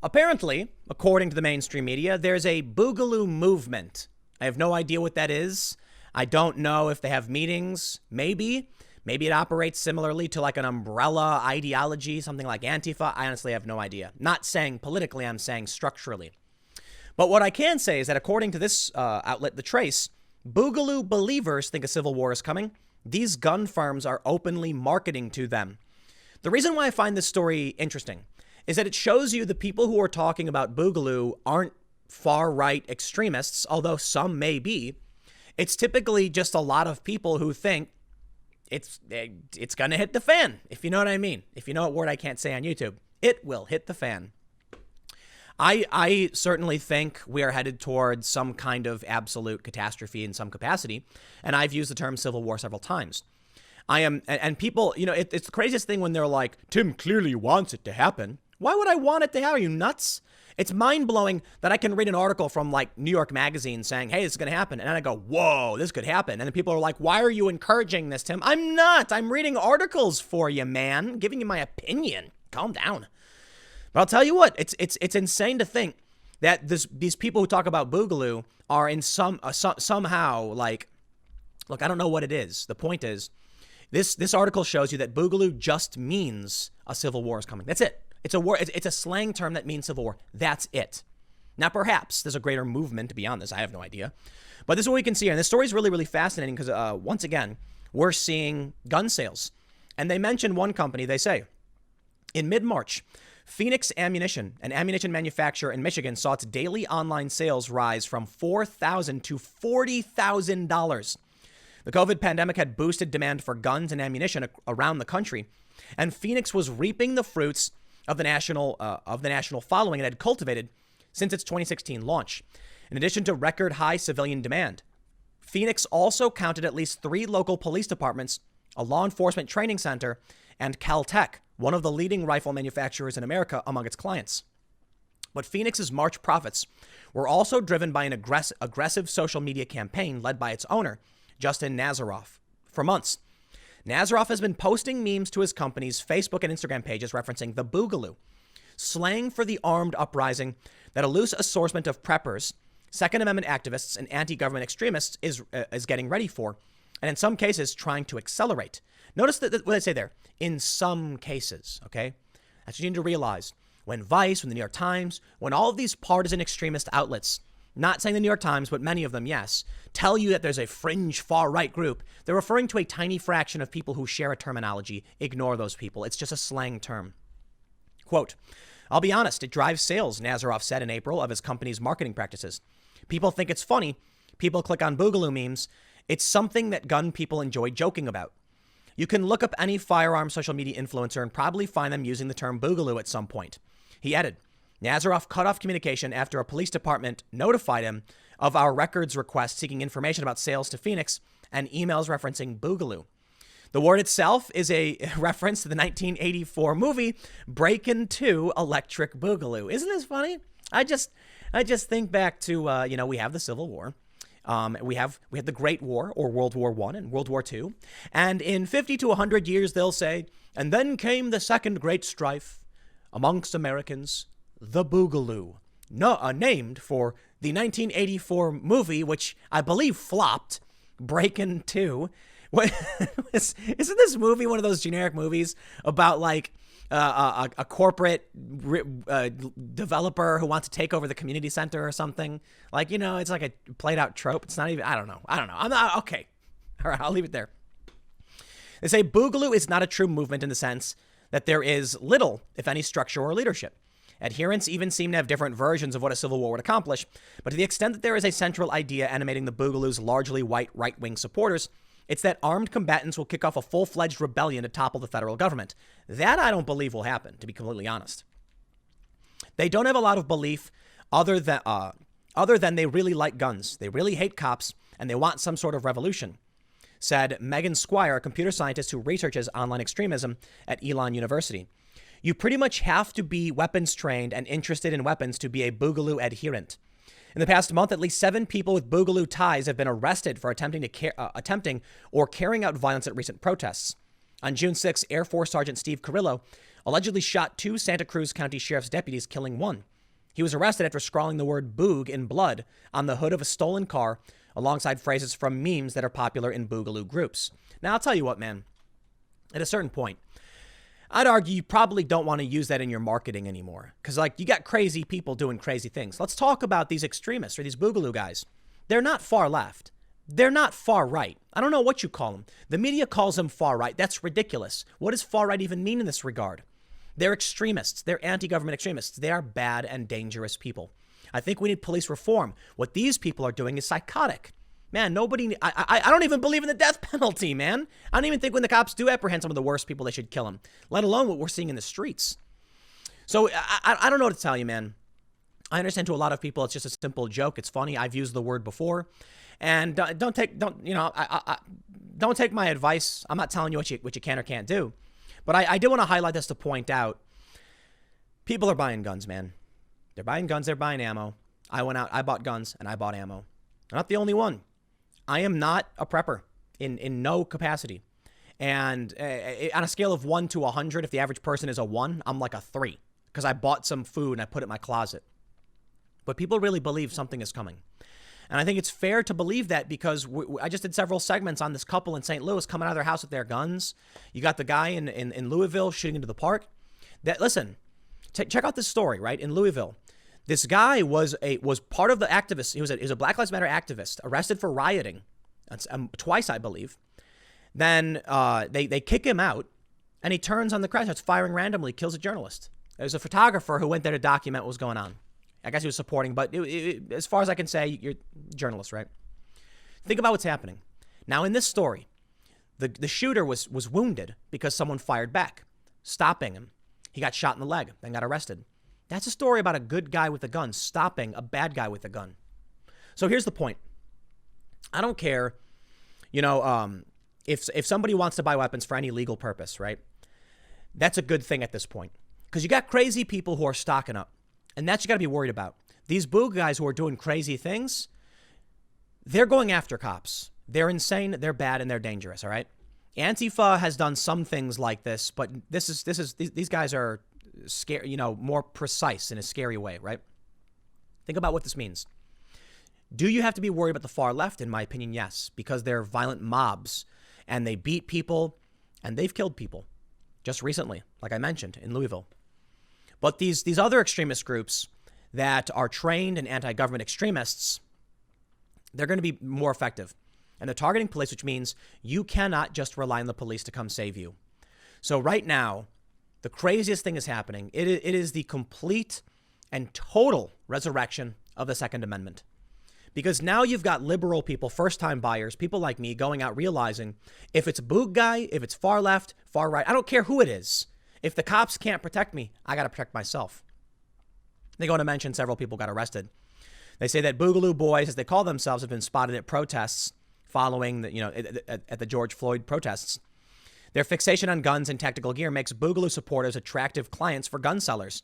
Apparently, according to the mainstream media, there's a Boogaloo movement. I have no idea what that is. I don't know if they have meetings. Maybe it operates similarly to like an umbrella ideology, something like Antifa. I honestly have no idea. Not saying politically, I'm saying structurally. But what I can say is that according to this outlet, The Trace, Boogaloo believers think a civil war is coming. These gun farms are openly marketing to them. The reason why I find this story interesting is that it shows you the people who are talking about Boogaloo aren't far-right extremists, although some may be. It's typically just a lot of people who think it's going to hit the fan, if you know what I mean. If you know what word I can't say on YouTube, it will hit the fan. I certainly think we are headed towards some kind of absolute catastrophe in some capacity, and I've used the term civil war several times. And people, it's the craziest thing when they're like, Tim clearly wants it to happen. Why would I want it to happen? Are you nuts? It's mind-blowing that I can read an article from like New York Magazine saying, hey, this is going to happen. And then I go, whoa, this could happen. And then people are like, why are you encouraging this, Tim? I'm not. I'm reading articles for you, man. Giving you my opinion. Calm down. But I'll tell you what, it's insane to think that these people who talk about Boogaloo are in somehow like, look, I don't know what it is. The point is, this article shows you that Boogaloo just means a civil war is coming. That's it. It's a war. It's a slang term that means civil war. That's it. Now, perhaps there's a greater movement beyond this. I have no idea. But this is what we can see here. And this story is really, really fascinating because, once again, we're seeing gun sales. And they mention one company. They say, in mid-March, Phoenix Ammunition, an ammunition manufacturer in Michigan, saw its daily online sales rise from $4,000 to $40,000. The COVID pandemic had boosted demand for guns and ammunition around the country, and Phoenix was reaping the fruits of the national following it had cultivated since its 2016 launch. In addition to record high civilian demand, Phoenix also counted at least 3 local police departments, a law enforcement training center, and Caltech, one of the leading rifle manufacturers in America, among its clients. But Phoenix's March profits were also driven by an aggressive social media campaign led by its owner, Justin Nazaroff. For months, Nazaroff has been posting memes to his company's Facebook and Instagram pages referencing the Boogaloo, slang for the armed uprising that a loose assortment of preppers, Second Amendment activists, and anti-government extremists is getting ready for, and in some cases trying to accelerate. Notice what they say there. In some cases, okay? That's what you need to realize. When Vice, when the New York Times, when all of these partisan extremist outlets, not saying the New York Times, but many of them, yes, tell you that there's a fringe far-right group, they're referring to a tiny fraction of people who share a terminology. Ignore those people. It's just a slang term. Quote, I'll be honest, it drives sales, Nazaroff said in April of his company's marketing practices. People think it's funny. People click on Boogaloo memes. It's something that gun people enjoy joking about. You can look up any firearm social media influencer and probably find them using the term Boogaloo at some point. He added, Nazaroff cut off communication after a police department notified him of our records request seeking information about sales to Phoenix and emails referencing Boogaloo. The word itself is a reference to the 1984 movie Breakin' 2 Electric Boogaloo. Isn't this funny? I just think back to, we have the Civil War. We have the Great War, or World War I and World War II. And in 50 to 100 years, they'll say, and then came the second great strife amongst Americans, the Boogaloo, named for the 1984 movie, which I believe flopped, Breakin' 2. Isn't this movie one of those generic movies about like a corporate developer who wants to take over the community center or something? Like, it's like a played out trope. It's not even, I don't know. I'm not, okay. All right, I'll leave it there. They say Boogaloo is not a true movement in the sense that there is little, if any, structure or leadership. Adherents even seem to have different versions of what a civil war would accomplish, but to the extent that there is a central idea animating the Boogaloo's largely white right-wing supporters, it's that armed combatants will kick off a full-fledged rebellion to topple the federal government. That I don't believe will happen, to be completely honest. They don't have a lot of belief other than they really like guns, they really hate cops, and they want some sort of revolution, said Megan Squire, a computer scientist who researches online extremism at Elon University. You pretty much have to be weapons trained and interested in weapons to be a Boogaloo adherent. In the past month, at least 7 people with Boogaloo ties have been arrested for attempting or carrying out violence at recent protests. On June 6, Air Force Sergeant Steve Carrillo allegedly shot 2 Santa Cruz County Sheriff's deputies, killing 1. He was arrested after scrawling the word boog in blood on the hood of a stolen car alongside phrases from memes that are popular in Boogaloo groups. Now, I'll tell you what, man. At a certain point, I'd argue you probably don't want to use that in your marketing anymore. Because, like, you got crazy people doing crazy things. Let's talk about these extremists or these Boogaloo guys. They're not far left. They're not far right. I don't know what you call them. The media calls them far right. That's ridiculous. What does far right even mean in this regard? They're extremists. They're anti-government extremists. They are bad and dangerous people. I think we need police reform. What these people are doing is psychotic. Man, I don't even believe in the death penalty, man. I don't even think when the cops do apprehend some of the worst people, they should kill them, let alone what we're seeing in the streets. So I don't know what to tell you, man. I understand to a lot of people, it's just a simple joke. It's funny. I've used the word before. And don't take my advice. I'm not telling you what you can or can't do. But I did want to highlight this to point out, people are buying guns, man. They're buying guns. They're buying ammo. I went out. I bought guns and I bought ammo. I'm not the only one. I am not a prepper in no capacity. And on a scale of 1 to 100, if the average person is a 1, I'm like a 3 because I bought some food and I put it in my closet. But people really believe something is coming. And I think it's fair to believe that because I just did several segments on this couple in St. Louis coming out of their house with their guns. You got the guy in Louisville shooting into the park. Listen, check out this story, right? In Louisville, this guy was part of the activists. He was a Black Lives Matter activist arrested for rioting twice, I believe. Then they kick him out and he turns on the crowd, starts firing randomly, kills a journalist. There's a photographer who went there to document what was going on. I guess he was supporting, but as far as I can say, you're a journalist, right? Think about what's happening. Now, in this story, the shooter was wounded because someone fired back, stopping him. He got shot in the leg, then got arrested. That's a story about a good guy with a gun stopping a bad guy with a gun. So here's the point. I don't care, if somebody wants to buy weapons for any legal purpose, right? That's a good thing at this point because you got crazy people who are stocking up. And that's you got to be worried about. These boog guys who are doing crazy things, they're going after cops. They're insane, they're bad, and they're dangerous, all right? Antifa has done some things like this, but these guys are scary, more precise in a scary way, right? Think about what this means. Do you have to be worried about the far left? In my opinion, yes, because they're violent mobs and they beat people and they've killed people just recently, like I mentioned, in Louisville. But these other extremist groups that are trained in anti-government extremists, they're going to be more effective. And they're targeting police, which means you cannot just rely on the police to come save you. So right now, the craziest thing is happening. It is the complete and total resurrection of the Second Amendment. Because now you've got liberal people, first-time buyers, people like me going out realizing if it's a boog guy, if it's far left, far right, I don't care who it is. If the cops can't protect me, I got to protect myself. They go on to mention several people got arrested. They say that Boogaloo boys, as they call themselves, have been spotted at protests following at the George Floyd protests. Their fixation on guns and tactical gear makes Boogaloo supporters attractive clients for gun sellers.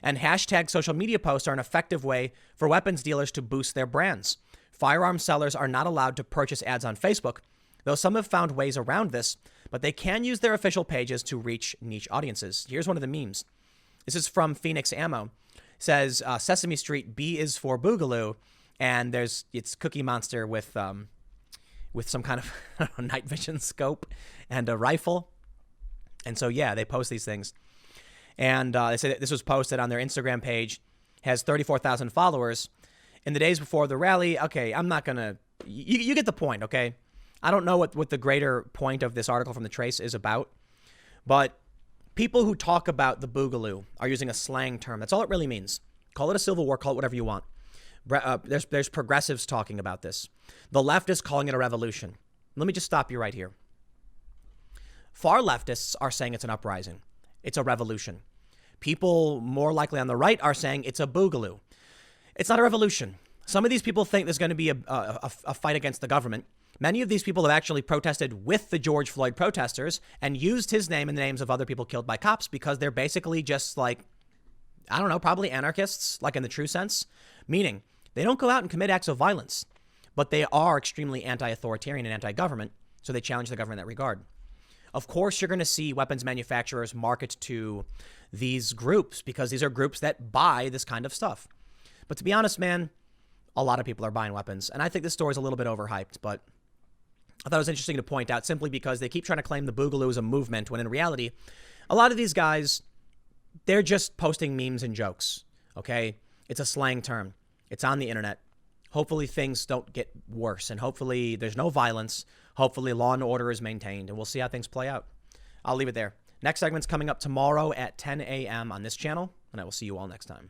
And hashtag social media posts are an effective way for weapons dealers to boost their brands. Firearm sellers are not allowed to purchase ads on Facebook, though some have found ways around this, but they can use their official pages to reach niche audiences. Here's one of the memes. This is from Phoenix Ammo. It says, Sesame Street, B is for Boogaloo. And it's Cookie Monster with some kind of night vision scope and a rifle. And so, yeah, they post these things. And they say that this was posted on their Instagram page, has 34,000 followers. In the days before the rally, okay, I'm not going to, you get the point, okay? I don't know what the greater point of this article from The Trace is about, but people who talk about the Boogaloo are using a slang term. That's all it really means. Call it a civil war, call it whatever you want. There's progressives talking about this. The left is calling it a revolution. Let me just stop you right here. Far leftists are saying it's an uprising. It's a revolution. People more likely on the right are saying it's a Boogaloo. It's not a revolution. Some of these people think there's going to be a fight against the government. Many of these people have actually protested with the George Floyd protesters and used his name and the names of other people killed by cops because they're basically just like, I don't know, probably anarchists, like in the true sense, meaning they don't go out and commit acts of violence, but they are extremely anti-authoritarian and anti-government, so they challenge the government in that regard. Of course, you're going to see weapons manufacturers market to these groups because these are groups that buy this kind of stuff. But to be honest, man, a lot of people are buying weapons. And I think this story is a little bit overhyped, but I thought it was interesting to point out simply because they keep trying to claim the Boogaloo is a movement when in reality, a lot of these guys, they're just posting memes and jokes, okay? It's a slang term. It's on the internet. Hopefully things don't get worse, and hopefully there's no violence. Hopefully law and order is maintained, and we'll see how things play out. I'll leave it there. Next segment's coming up tomorrow at 10 a.m. on this channel, and I will see you all next time.